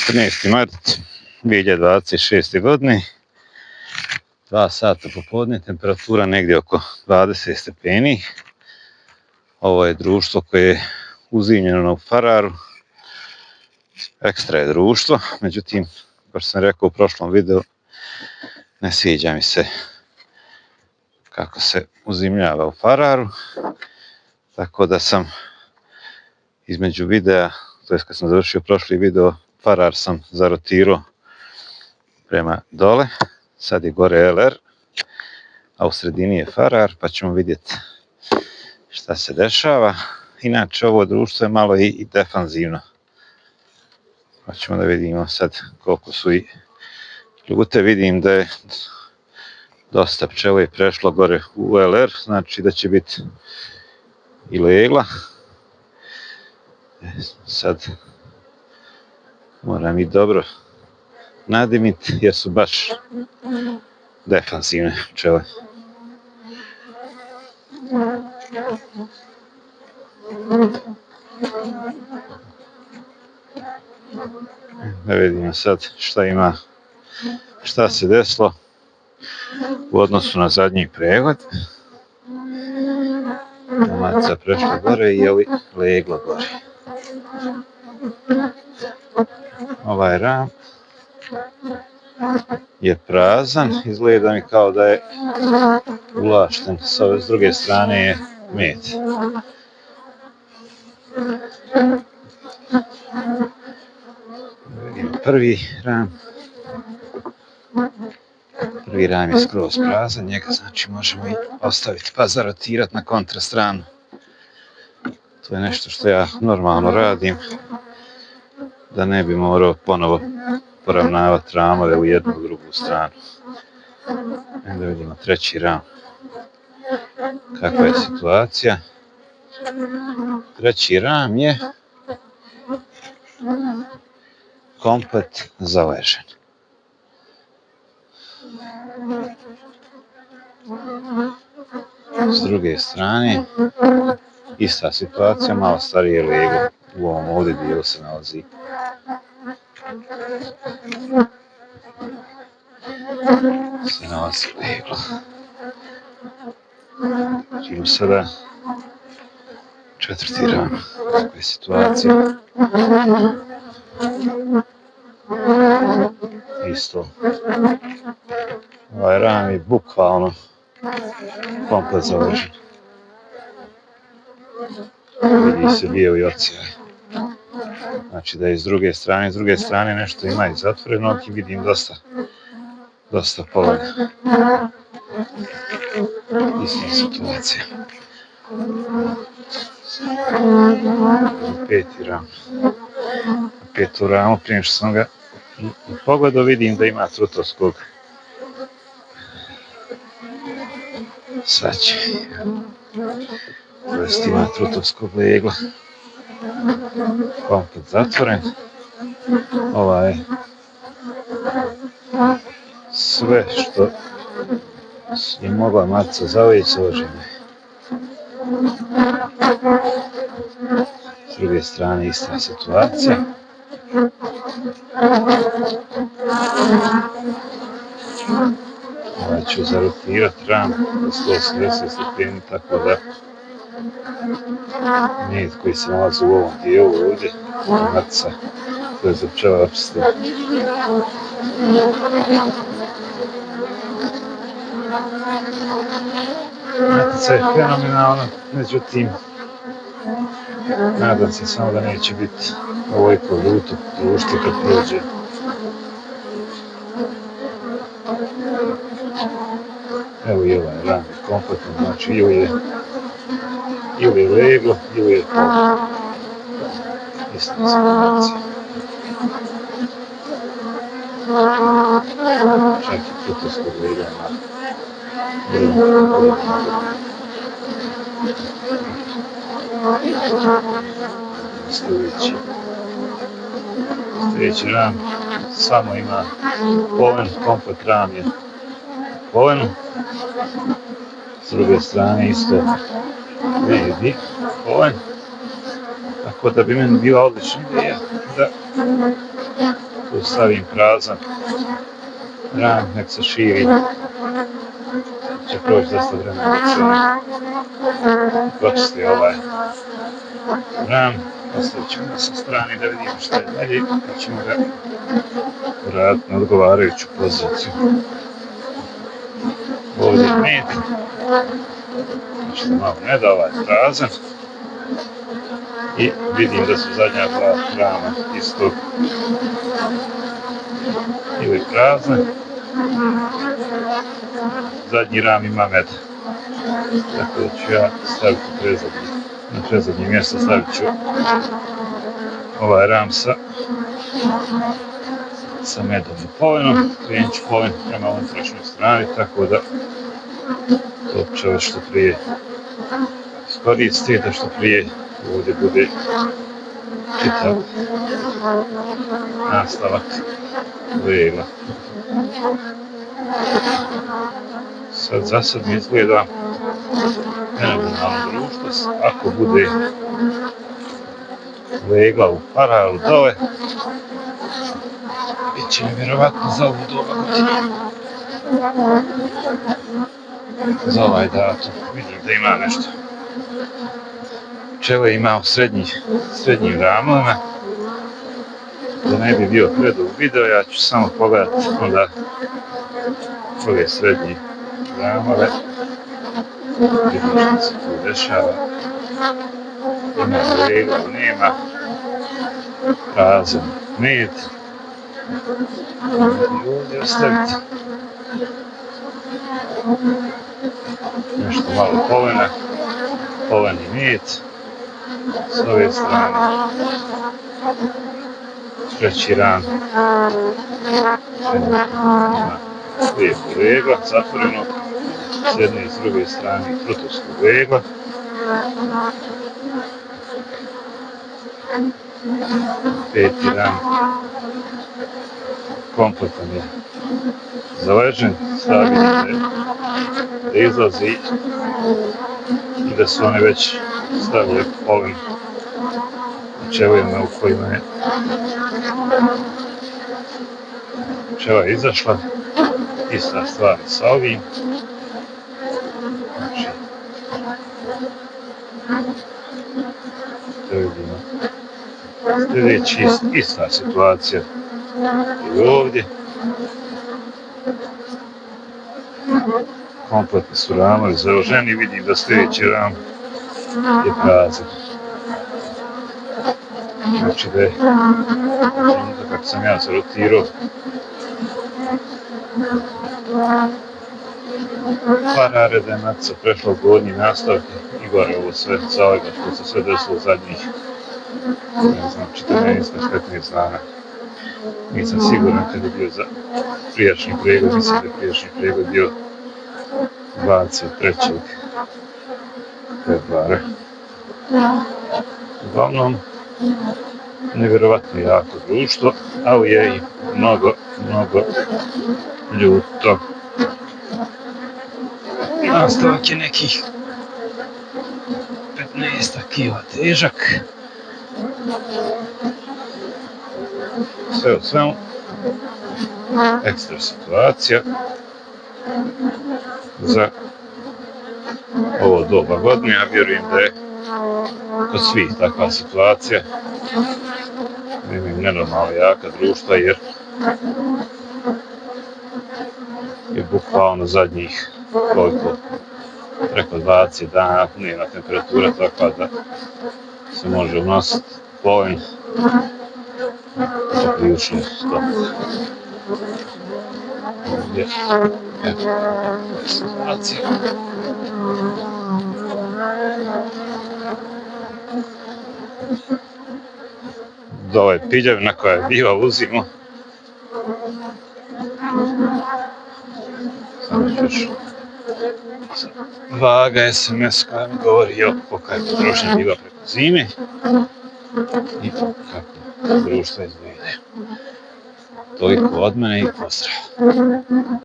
13. mart 2026. godine, 2 sata popodne, temperatura negdje oko 20 stepeni. Ovo je društvo koje je uzimljeno u Fararu, ekstra je društvo, međutim, kao što sam rekao u prošlom videu, ne sviđa mi se kako se uzimljava u Fararu, tako da sam između videa, to je kad sam završio prošli video, Farar sam zarotirao prema dole, sad je gore LR, a u sredini je Farar, pa ćemo vidjeti šta se dešava. Inače, ovo društvo je malo i defanzivno. Pa ćemo da vidimo sad koliko su i ljute. Vidim da je dosta pčela prešlo gore u LR, znači da će biti i legla. Sad moram i dobro nadimiti jer su baš defanzivne pčele. Da vidimo sad šta se desilo u odnosu na zadnji pregled. Maca prešla gore i ovi legla gore. Ovaj ram je prazan, izgleda mi kao da je ulašten, s druge strane je med. Vidimo prvi ram je skroz prazan, njega znači možemo i ostaviti pa zarotirati na kontrastranu. To je nešto što ja normalno radim, da ne bi morao ponovo poravnavati ramove u jednu i drugu stranu. Da vidimo treći ram. Kakva je situacija? Treći ram je komplet zaležen. S druge strane, ista situacija, malo starije leglo u ovom ovdje dijelu se nalazi. Leglo. Vidimo sada četvrti ram. Kakva je situacija? Isto. Ovaj ram je bukvalno komplet zaležen. Vidi se lijevi ocijaj. Znači da je s druge strane nešto ima i zatvoreno i vidim dosta polovne. Ista situacija. Peti ram. Petu ramu, prije što sam ga pogledao, vidim da ima trutovskog. Sad će uvesti ima trutovskog legla. Komplet zatvoren. Ovaj sve što je mogla maca zauvijek založene. S druge strane ista situacija. Ovaj ću zarotirati ram na 180 stepeni, tako da med koji se nalazi u ovom dijelu ovdje, maca koja za pčela opstaje. Matica je fenomenalna, međutim, nadam se samo da neće biti ovoliko ljuto društvo kad prođe. Evo i ovaj ram je kompletno, znači ili je leglo, ili je pol. Ista situacija. Čak i trutovskog legla na sljedeći ram samo ima polen, komplet ram je polen. S druge strane isto vidi polen. Tako da bi meni bila odlična ideja da tu stavim prazan ram, nek se širi, će proći dosta vremena dok se ne počisti ovaj ram. Ostavit ćemo ga sa strane da vidimo šta je dalje, pa ćemo ga vratiti na odgovarajuću poziciju. Ovdje je med, nešto malo meda, ovaj prazan. I vidim da su zadnja dva rama isto ili prazna. Zadnji ram ima med. Tako da ću ja staviti na prezadnje mjesto, stavit ću ovaj ram sa medom i polenom. Krenut ću polen prema unutrašnjoj strani, tako da to pčele što prije iskoristi, da što prije ovdje bude čitav nastavak legla. Sad za sad mi izgleda fenomenalno društvo. Ako bude legla u paralu dole, bit će nevjerovatno za ovu doba godine. Za ovaj datum vidim da ima nešto. Pčele ima u srednjim ramovima. Da ne bi bio predug video, ja ću samo pogledati onda ove srednje ramove. Vidim što se tu dešava. Ima legla, nema. Prazan med. I ovdje ostaviti nešto malo polena. Poleni med. S ove strane. Treći ram. Lijepo legla, zatvoreno. S jedne i s druge strane krutovskog legla. Peti ram. Kompletan je zaležen. Stavim da izlazi i da su one već stavile polen na pčelinama u kojima je pčela izašla. Ista stvar sa ovim. Znači, da vidimo. Sljedeći ista situacija i ovdje. Kompletni su ramovi založeni, vidim da sljedeći ram je prazan. Znači da je kako sam ja zarotirao parare, da je matica prešla u gornji nastavak i gore ovo sve sa ovega što se sve desilo zadnjih, ne znam, 14-15 dana. Nisam siguran kad je bio za prijašnji pregled, mislim da je prijašnji pregled bio 23. februara. Uglavnom, nevjerovatno jako društvo, ali je i mnogo ljuto. Nastavak je nekih 15 kila težak. Sve u svemu, ekstra situacija za ovo doba godine. Ja vjerujem da je kod svih takva situacija. Imam nenormalno jaka društva jer je bukvalno zadnjih koliko, preko 20 dana nema temperatura takva da se može unositi polen poprilično toplo. Ovdje je situacija. Dole je piljevina koja je bila u zimu. Samo ću još vaga SMS koja mi govori kolika je potrošnja bila preko zime i kako društva izgledaju. Toliko od mene i pozdrav.